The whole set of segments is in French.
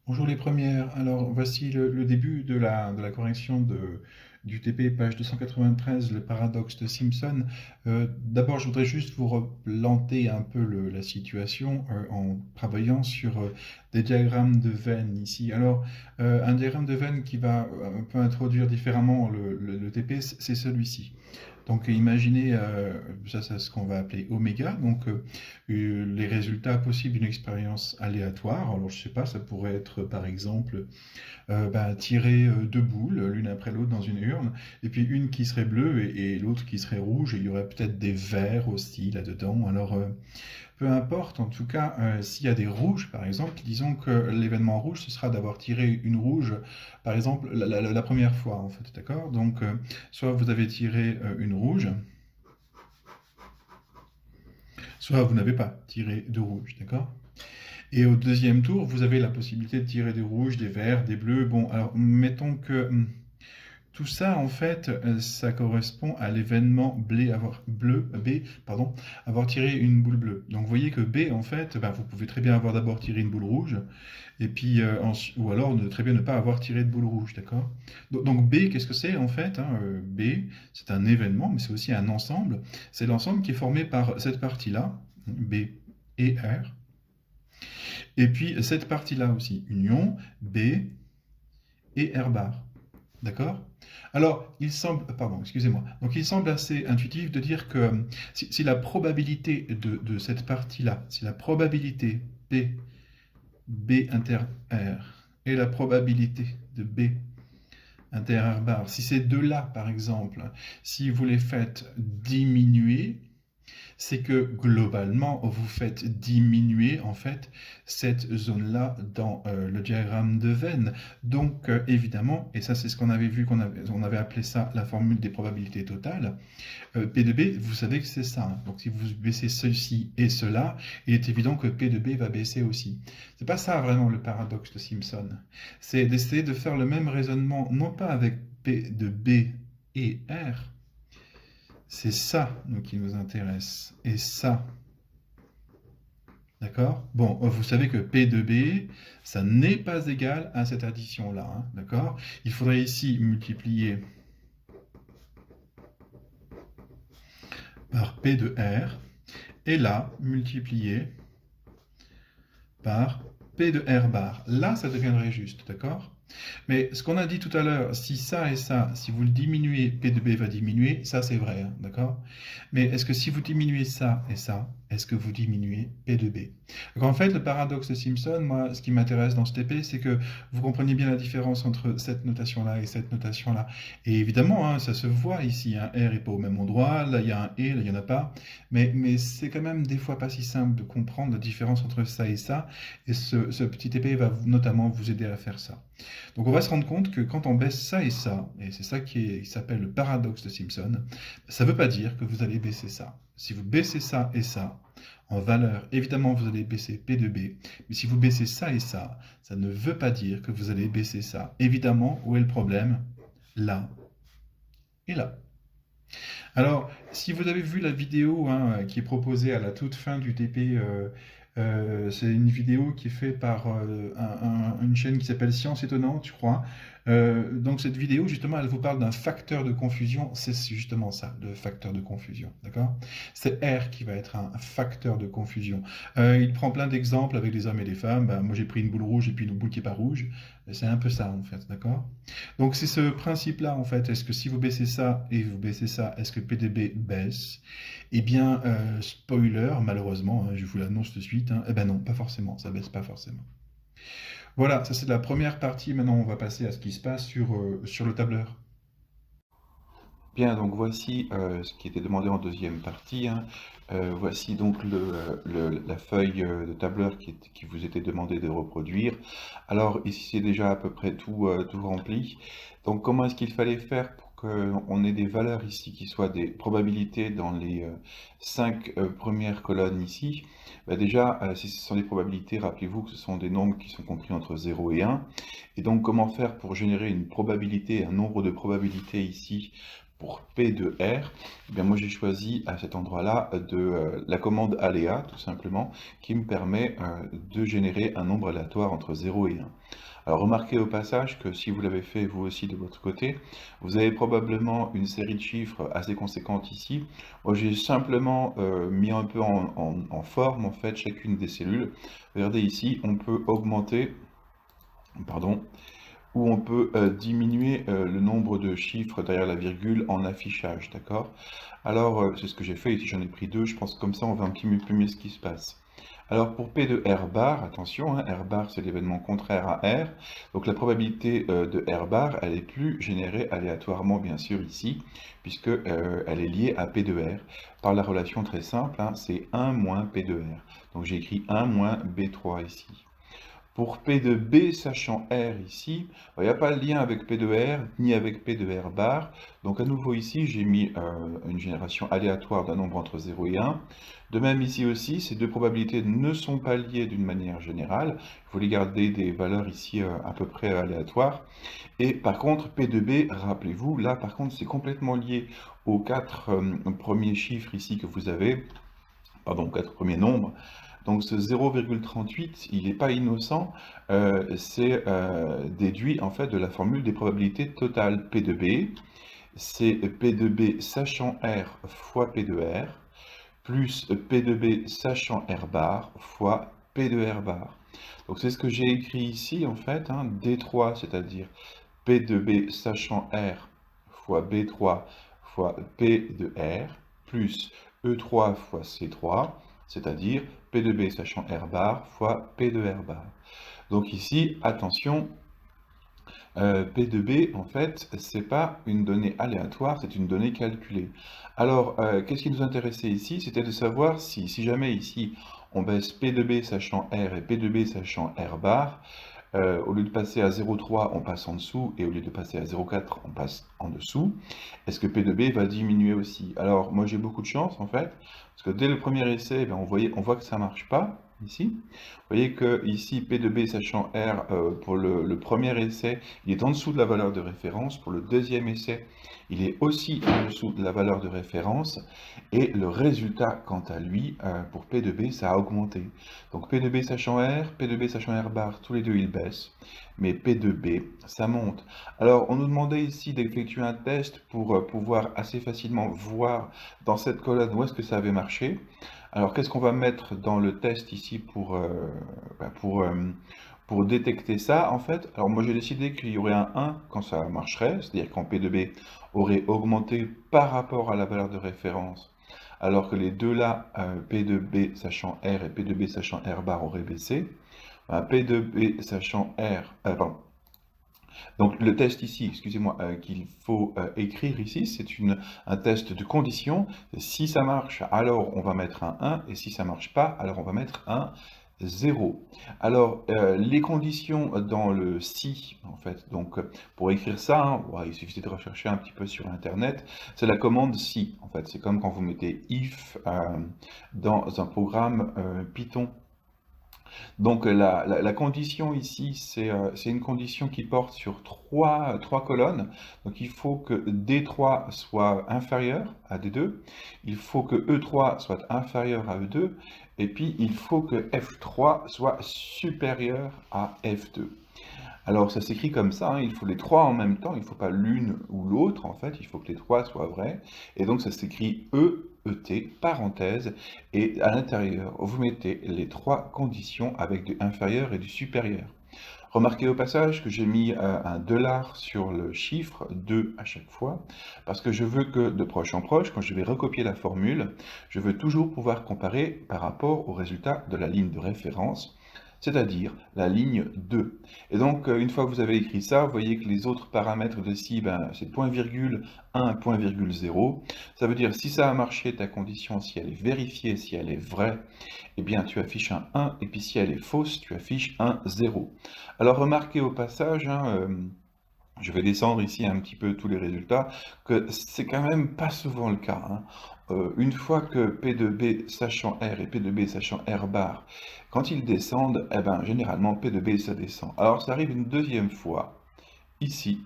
Bonjour les premières. Alors voici le début de la correction du TP, page 293, le paradoxe de Simpson. D'abord, je voudrais juste vous replanter un peu la situation en travaillant sur des diagrammes de Venn ici. Alors, un diagramme de Venn qui va un peu introduire différemment le TP, c'est celui-ci. Donc imaginez, ça c'est ce qu'on va appeler oméga, donc les résultats possibles d'une expérience aléatoire. Alors je sais pas, ça pourrait être par exemple tirer deux boules l'une après l'autre dans une urne, et puis une qui serait bleue et l'autre qui serait rouge, et il y aurait peut-être des verts aussi là-dedans. Alors peu importe, en tout cas, s'il y a des rouges, par exemple, disons que l'événement rouge, ce sera d'avoir tiré une rouge, par exemple, la première fois, en fait, d'accord? Donc, soit vous avez tiré une rouge, soit vous n'avez pas tiré de rouge, d'accord? Et au deuxième tour, vous avez la possibilité de tirer des rouges, des verts, des bleus. Bon, alors, mettons que tout ça, en fait, ça correspond à l'événement B, pardon, avoir tiré une boule bleue. Donc vous voyez que B, en fait, vous pouvez très bien avoir d'abord tiré une boule rouge, et puis, ou alors très bien ne pas avoir tiré de boule rouge, d'accord? Donc B, qu'est-ce que c'est en fait, hein, B, c'est un événement, mais c'est aussi un ensemble. C'est l'ensemble qui est formé par cette partie-là, B et R, et puis cette partie-là aussi, union B et R bar. D'accord? Alors, il semble, pardon, excusez-moi. Donc, il semble assez intuitif de dire que si la probabilité de cette partie-là, si la probabilité B inter R et la probabilité de B inter R bar, si ces deux-là, par exemple, si vous les faites diminuer, c'est que globalement, vous faites diminuer en fait cette zone-là dans le diagramme de Venn. Donc évidemment, et ça c'est ce qu'on avait vu, on avait appelé ça la formule des probabilités totales, P de B, vous savez que c'est ça. Hein. Donc si vous baissez ceci et cela, il est évident que P de B va baisser aussi. C'est pas ça vraiment le paradoxe de Simpson. C'est d'essayer de faire le même raisonnement, non pas avec P de B et R, c'est ça, nous, qui nous intéresse. Et ça, d'accord? Bon, vous savez que P de B, ça n'est pas égal à cette addition-là, hein, d'accord? Il faudrait ici multiplier par P de R, et là, multiplier par P de R bar. Là, ça deviendrait juste, d'accord? Mais ce qu'on a dit tout à l'heure, si ça et ça, si vous le diminuez, P de B va diminuer, ça c'est vrai, hein, d'accord? Mais est-ce que si vous diminuez ça et ça, est-ce que vous diminuez P de B? Donc en fait, le paradoxe de Simpson, moi, ce qui m'intéresse dans ce TP, c'est que vous compreniez bien la différence entre cette notation-là et cette notation-là. Et évidemment, hein, ça se voit ici, un R n'est pas au même endroit, là il y a un E, là il n'y en a pas. Mais c'est quand même des fois pas si simple de comprendre la différence entre ça et ça. Et ce petit TP va notamment vous aider à faire ça. Donc on va se rendre compte que quand on baisse ça et c'est ça qui s'appelle le paradoxe de Simpson, ça ne veut pas dire que vous allez baisser ça. Si vous baissez ça et ça, en valeur, évidemment vous allez baisser P de B, mais si vous baissez ça et ça ne veut pas dire que vous allez baisser ça. Évidemment, où est le problème? Là et là. Alors, si vous avez vu la vidéo hein, qui est proposée à la toute fin du TP, c'est une vidéo qui est faite par une chaîne qui s'appelle Science Étonnante, je crois. Donc cette vidéo, justement, elle vous parle d'un facteur de confusion. C'est justement ça, le facteur de confusion, d'accord? C'est R qui va être un facteur de confusion. Il prend plein d'exemples avec des hommes et des femmes. Ben, moi, j'ai pris une boule rouge et puis une boule qui n'est pas rouge. C'est un peu ça, en fait, d'accord? Donc c'est ce principe-là, en fait. Est-ce que si vous baissez ça et vous baissez ça, est-ce que PDB baisse? Eh bien, spoiler, malheureusement, hein, je vous l'annonce tout de suite, hein, eh ben non, pas forcément, ça baisse pas forcément. Voilà, ça c'est la première partie. Maintenant, on va passer à ce qui se passe sur le tableur. Bien, donc voici ce qui était demandé en deuxième partie. Hein. Voici donc la feuille de tableur qui vous était demandé de reproduire. Alors ici c'est déjà à peu près tout rempli. Donc comment est-ce qu'il fallait faire pour qu'on ait des valeurs ici qui soient des probabilités dans les 5 premières colonnes ici? Ben déjà, si ce sont des probabilités, rappelez-vous que ce sont des nombres qui sont compris entre 0 et 1. Et donc comment faire pour générer une probabilité, un nombre de probabilités ici pour P de R, eh bien moi j'ai choisi à cet endroit-là de la commande aléa, tout simplement, qui me permet de générer un nombre aléatoire entre 0 et 1. Alors remarquez au passage que si vous l'avez fait vous aussi de votre côté, vous avez probablement une série de chiffres assez conséquente ici. Moi j'ai simplement mis un peu en forme en fait chacune des cellules. Regardez ici, on peut augmenter, pardon, ou on peut diminuer le nombre de chiffres derrière la virgule en affichage, d'accord? Alors, c'est ce que j'ai fait, ici j'en ai pris deux, je pense que comme ça on voit un petit peu mieux ce qui se passe. Alors pour P de R bar, attention, hein, R bar c'est l'événement contraire à R, donc la probabilité de R bar, elle est plus générée aléatoirement bien sûr ici, puisque elle est liée à P de R, par la relation très simple, hein, c'est 1 moins P de R. Donc j'ai écrit 1 moins B3 ici. Pour P de B, sachant R ici, il n'y a pas de lien avec P de R, ni avec P de R bar. Donc à nouveau ici, j'ai mis une génération aléatoire d'un nombre entre 0 et 1. De même ici aussi, ces deux probabilités ne sont pas liées d'une manière générale. Il faut les garder des valeurs ici à peu près aléatoires. Et par contre, P de B, rappelez-vous, là par contre, c'est complètement lié aux quatre premiers chiffres ici que vous avez, pardon, aux quatre premiers nombres. Donc ce 0,38, il n'est pas innocent, c'est déduit en fait de la formule des probabilités totales P de B, c'est P de B sachant R fois P de R, plus P de B sachant R bar fois P de R bar. Donc c'est ce que j'ai écrit ici en fait, hein, D3, c'est-à-dire P de B sachant R fois B3 fois P de R, plus E3 fois C3, c'est-à-dire P de B sachant R bar fois P de R bar. Donc ici, attention, P de B, en fait, c'est pas une donnée aléatoire, c'est une donnée calculée. Alors, qu'est-ce qui nous intéressait ici? C'était de savoir si jamais ici, on baisse P de B sachant R et P de B sachant R bar, au lieu de passer à 0,3, on passe en dessous, et au lieu de passer à 0,4, on passe en dessous. Est-ce que P de B va diminuer aussi? Alors, moi j'ai beaucoup de chance en fait, parce que dès le premier essai, on voit que ça ne marche pas, ici. Vous voyez que ici, P de B sachant R, pour le premier essai, il est en dessous de la valeur de référence. Pour le deuxième essai, il est aussi en dessous de la valeur de référence. Et le résultat, quant à lui, pour P de B, ça a augmenté. Donc P de B sachant R, P de B sachant R bar, tous les deux ils baissent, mais P de B, ça monte. Alors on nous demandait ici d'effectuer un test pour pouvoir assez facilement voir dans cette colonne où est-ce que ça avait marché. Alors qu'est-ce qu'on va mettre dans le test ici pour détecter ça en fait? Alors moi j'ai décidé qu'il y aurait un 1 quand ça marcherait, c'est-à-dire quand P de B aurait augmenté par rapport à la valeur de référence, alors que les deux là, P de B sachant R et P de B sachant R bar auraient baissé. P de B sachant R, pardon. Donc le test ici, excusez-moi, qu'il faut écrire ici, c'est un test de condition. Si ça marche, alors on va mettre un 1, et si ça ne marche pas, alors on va mettre un 0. Alors, les conditions dans le si, en fait, donc pour écrire ça, hein, ouais, il suffit de rechercher un petit peu sur Internet, c'est la commande si, en fait, c'est comme quand vous mettez if dans un programme Python. Donc la condition ici, c'est une condition qui porte sur trois colonnes. Donc il faut que D3 soit inférieur à D2, il faut que E3 soit inférieur à E2, et puis il faut que F3 soit supérieur à F2. Alors ça s'écrit comme ça, hein, il faut les trois en même temps, il ne faut pas l'une ou l'autre, en fait, il faut que les trois soient vrais. Et donc ça s'écrit ET, parenthèse, et à l'intérieur, vous mettez les trois conditions avec du inférieur et du supérieur. Remarquez au passage que j'ai mis un $, sur le chiffre 2 à chaque fois, parce que je veux que de proche en proche, quand je vais recopier la formule, je veux toujours pouvoir comparer par rapport au résultat de la ligne de référence, c'est-à-dire la ligne 2. Et donc, une fois que vous avez écrit ça, vous voyez que les autres paramètres de ci, c'est point virgule 1, point virgule 0. Ça veut dire si ça a marché, ta condition, si elle est vérifiée, si elle est vraie, eh bien tu affiches un 1, et puis si elle est fausse, tu affiches un 0. Alors remarquez au passage, hein, je vais descendre ici un petit peu tous les résultats, que c'est quand même pas souvent le cas, hein. Une fois que P de B sachant R et P de B sachant R bar, quand ils descendent, eh ben, généralement P de B ça descend. Alors ça arrive une deuxième fois, ici,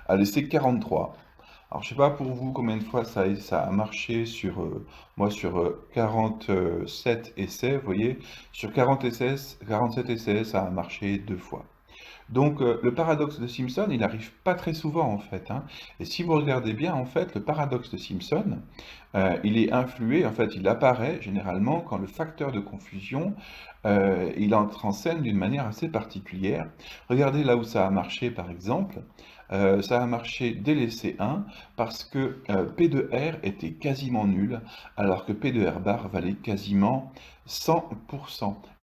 allez c'est 43. Alors, je sais pas pour vous combien de fois ça a marché sur, moi, sur 47 essais, vous voyez, sur 40 essais, 47 essais, ça a marché 2 fois. Donc, le paradoxe de Simpson, il n'arrive pas très souvent en fait, hein. Et si vous regardez bien, en fait, le paradoxe de Simpson, il est influé, en fait, il apparaît généralement quand le facteur de confusion, il entre en scène d'une manière assez particulière. Regardez là où ça a marché, par exemple. Ça a marché dès l'essai 1 parce que P de R était quasiment nul, alors que P de R bar valait quasiment 100%.